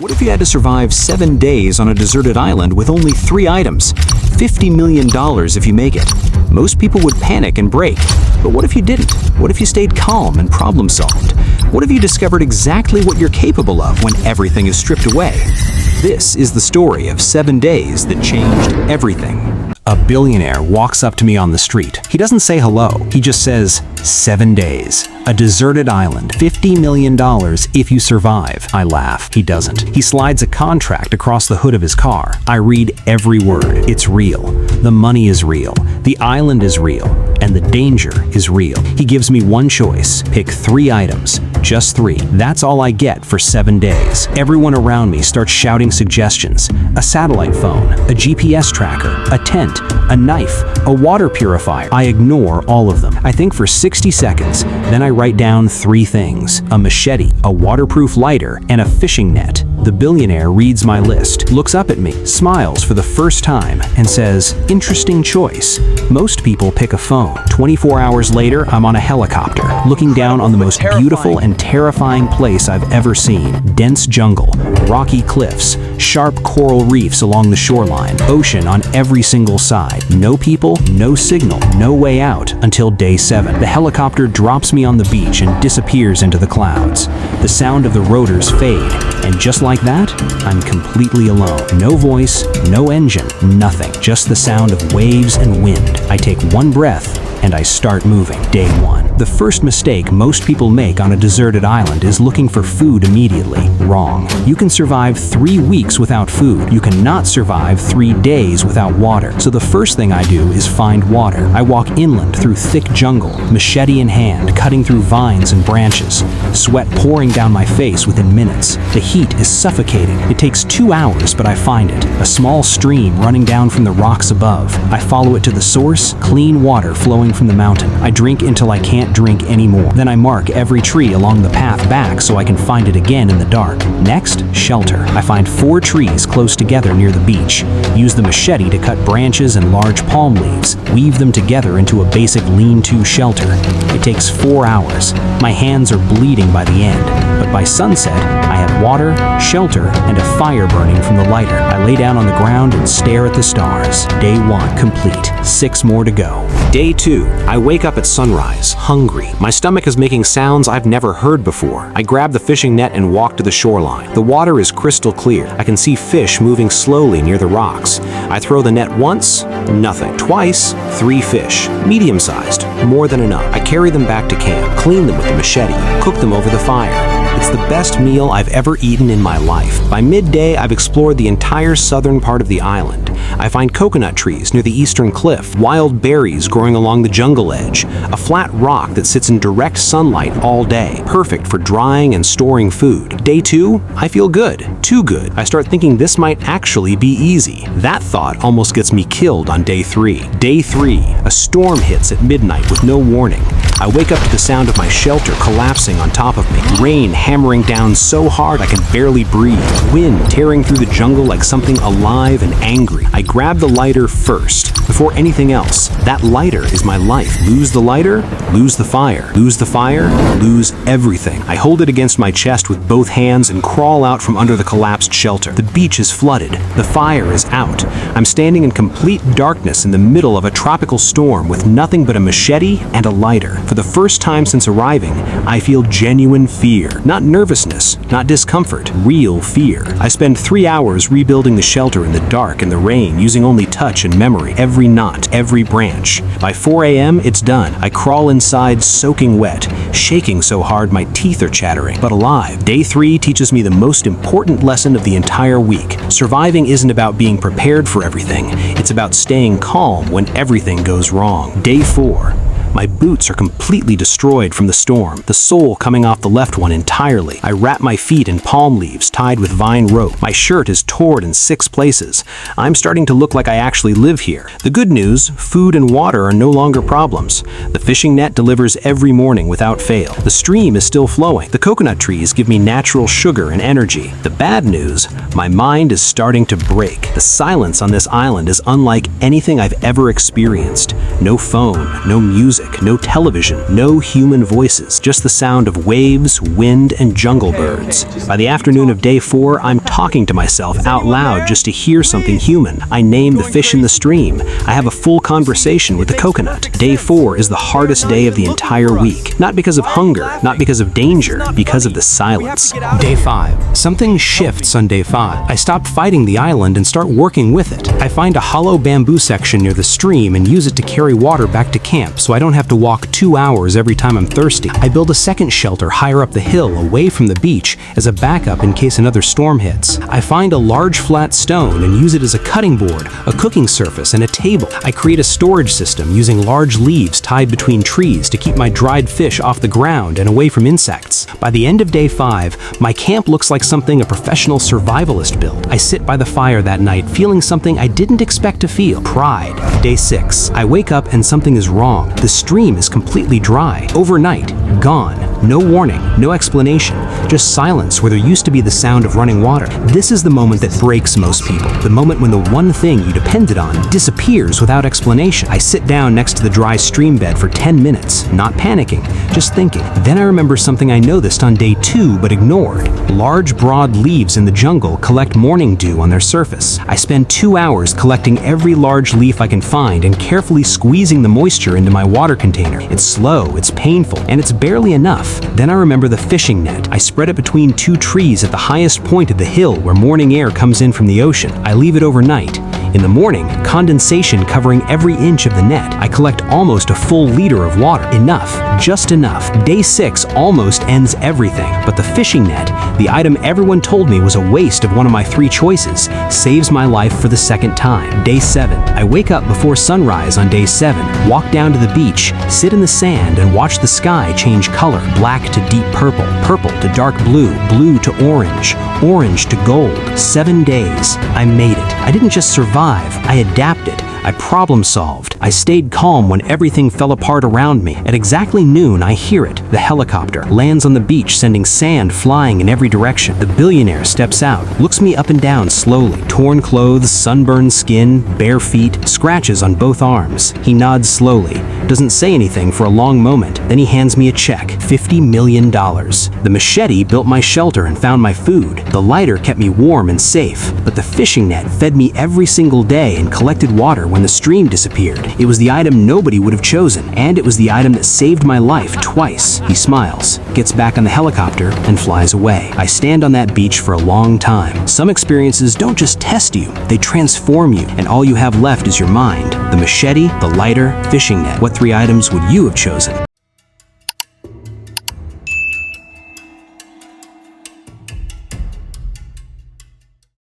What if you had to survive 7 days on a deserted island with only 3 items? $50 million if you make it. Most people would panic and break. But what if you didn't? What if you stayed calm and problem solved? What if you discovered exactly what you're capable of when everything is stripped away? This is the story of 7 days that changed everything. A billionaire walks up to me on the street. He doesn't say hello. He just says, 7 days. A deserted island. $50 million if you survive. I laugh. He doesn't. He slides a contract across the hood of his car. I read every word. It's real. The money is real. The island is real. And the danger is real. He gives me one choice. Pick 3 items. Just 3. That's all I get for 7 days. Everyone around me starts shouting suggestions. A satellite phone, a GPS tracker, a tent, a knife, a water purifier. I ignore all of them. I think for 60 seconds. Then I write down 3 things. A machete, a waterproof lighter, and a fishing net. The billionaire reads my list, looks up at me, smiles for the first time, and says, "Interesting choice. Most people pick a phone." 24 hours later, I'm on a helicopter, looking down on the most beautiful and terrifying place I've ever seen. Dense jungle, rocky cliffs, sharp coral reefs along the shoreline, ocean on every single side. No people, no signal, no way out until day 7. The helicopter drops me on the beach and disappears into the clouds. The sound of the rotors fade, and just like that, I'm completely alone. No voice, no engine, nothing. Just the sound of waves and wind. I take one breath, and I start moving. Day 1. The first mistake most people make on a deserted island is looking for food immediately. Wrong. You can survive 3 weeks without food. You cannot survive 3 days without water. So the first thing I do is find water. I walk inland through thick jungle, machete in hand, cutting through vines and branches. Sweat pouring down my face within minutes. The heat is suffocating. It takes 2 hours, but I find it. A small stream running down from the rocks above. I follow it to the source, clean water flowing from the mountain. I drink until I can't drink anymore. Then I mark every tree along the path back so I can find it again in the dark. Next, shelter. I find 4 trees close together near the beach. Use the machete to cut branches and large palm leaves. Weave them together into a basic lean-to shelter. It takes 4 hours. My hands are bleeding by the end. But by sunset, I have water, shelter, and a fire burning from the lighter. I lay down on the ground and stare at the stars. Day 1 complete. 6 more to go. Day 2. I wake up at sunrise, hungry. My stomach is making sounds I've never heard before. I grab the fishing net and walk to the shoreline. The water is crystal clear. I can see fish moving slowly near the rocks. I throw the net once, nothing. Twice, 3 fish, medium-sized, more than enough. I carry them back to camp, clean them with the machete, cook them over the fire. It's the best meal I've ever eaten in my life. By midday, I've explored the entire southern part of the island. I find coconut trees near the eastern cliff, wild berries growing along the jungle edge, a flat rock that sits in direct sunlight all day, perfect for drying and storing food. Day 2, I feel good. Too good. I start thinking this might actually be easy. That thought almost gets me killed on day 3. Day 3, a storm hits at midnight with no warning. I wake up to the sound of my shelter collapsing on top of me. Rain hammering down so hard I can barely breathe. Wind tearing through the jungle like something alive and angry. I grab the lighter first, before anything else. That lighter is my life. Lose the lighter, lose the fire. Lose the fire, lose everything. I hold it against my chest with both hands and crawl out from under the collapsed shelter. The beach is flooded. The fire is out. I'm standing in complete darkness in the middle of a tropical storm with nothing but a machete and a lighter. For the first time since arriving, I feel genuine fear. Not nervousness, not discomfort, real fear. I spend 3 hours rebuilding the shelter in the dark and the rain, using only touch and memory, every knot, every branch. By 4 a.m., it's done. I crawl inside soaking wet, shaking so hard my teeth are chattering, but alive. Day 3 teaches me the most important lesson of the entire week. Surviving isn't about being prepared for everything. It's about staying calm when everything goes wrong. Day 4. My boots are completely destroyed from the storm, the sole coming off the left one entirely. I wrap my feet in palm leaves tied with vine rope. My shirt is torn in 6 places. I'm starting to look like I actually live here. The good news, food and water are no longer problems. The fishing net delivers every morning without fail. The stream is still flowing. The coconut trees give me natural sugar and energy. The bad news, my mind is starting to break. The silence on this island is unlike anything I've ever experienced. No phone, no music, music, no television, no human voices, just the sound of waves, wind, and jungle birds. By the afternoon of day 4, I'm talking to myself out loud just to hear something human. I name the fish in the stream. I have a full conversation with the coconut. Day 4 is the hardest day of the entire week. Not because of hunger, not because of danger, because of the silence. Day 5. Something shifts on day 5. I stop fighting the island and start working with it. I find a hollow bamboo section near the stream and use it to carry water back to camp so I don't have to walk 2 hours every time I'm thirsty. I build a second shelter higher up the hill away from the beach as a backup in case another storm hits. I find a large flat stone and use it as a cutting board, a cooking surface, and a table. I create a storage system using large leaves tied between trees to keep my dried fish off the ground and away from insects. By the end of day 5, my camp looks like something a professional survivalist built. I sit by the fire that night feeling something I didn't expect to feel: pride. Day 6. I wake up and something is wrong. The stream is completely dry. Overnight, gone. No warning, no explanation, just silence where there used to be the sound of running water. This is the moment that breaks most people. The moment when the one thing you depended on disappears without explanation. I sit down next to the dry stream bed for 10 minutes, not panicking, just thinking. Then I remember something I noticed on day 2 but ignored. Large, broad leaves in the jungle collect morning dew on their surface. I spend 2 hours collecting every large leaf I can find and carefully squeezing the moisture into my water container. It's slow, it's painful, and it's barely enough. Then I remember the fishing net. I spread it between 2 trees at the highest point of the hill where morning air comes in from the ocean. I leave it overnight. In the morning, condensation covering every inch of the net. I collect almost a full liter of water. Enough, just enough. Day 6 almost ends everything, but the fishing net, the item everyone told me was a waste of one of my 3 choices, saves my life for the second time. Day 7. I wake up before sunrise on day 7, walk down to the beach, sit in the sand, and watch the sky change color: black to deep purple, purple to dark blue, blue to orange, orange to gold. 7 days. I made it. I didn't just survive, I adapted. I problem solved. I stayed calm when everything fell apart around me. At exactly noon, I hear it. The helicopter lands on the beach, sending sand flying in every direction. The billionaire steps out, looks me up and down slowly. Torn clothes, sunburned skin, bare feet, scratches on both arms. He nods slowly, doesn't say anything for a long moment. Then he hands me a check, $50 million. The machete built my shelter and found my food. The lighter kept me warm and safe. But the fishing net fed me every single day and collected water when the stream disappeared. It was the item nobody would have chosen, and it was the item that saved my life twice. He smiles, gets back on the helicopter, and flies away. I stand on that beach for a long time. Some experiences don't just test you, they transform you, and all you have left is your mind. The machete, the lighter, fishing net. What 3 items would you have chosen?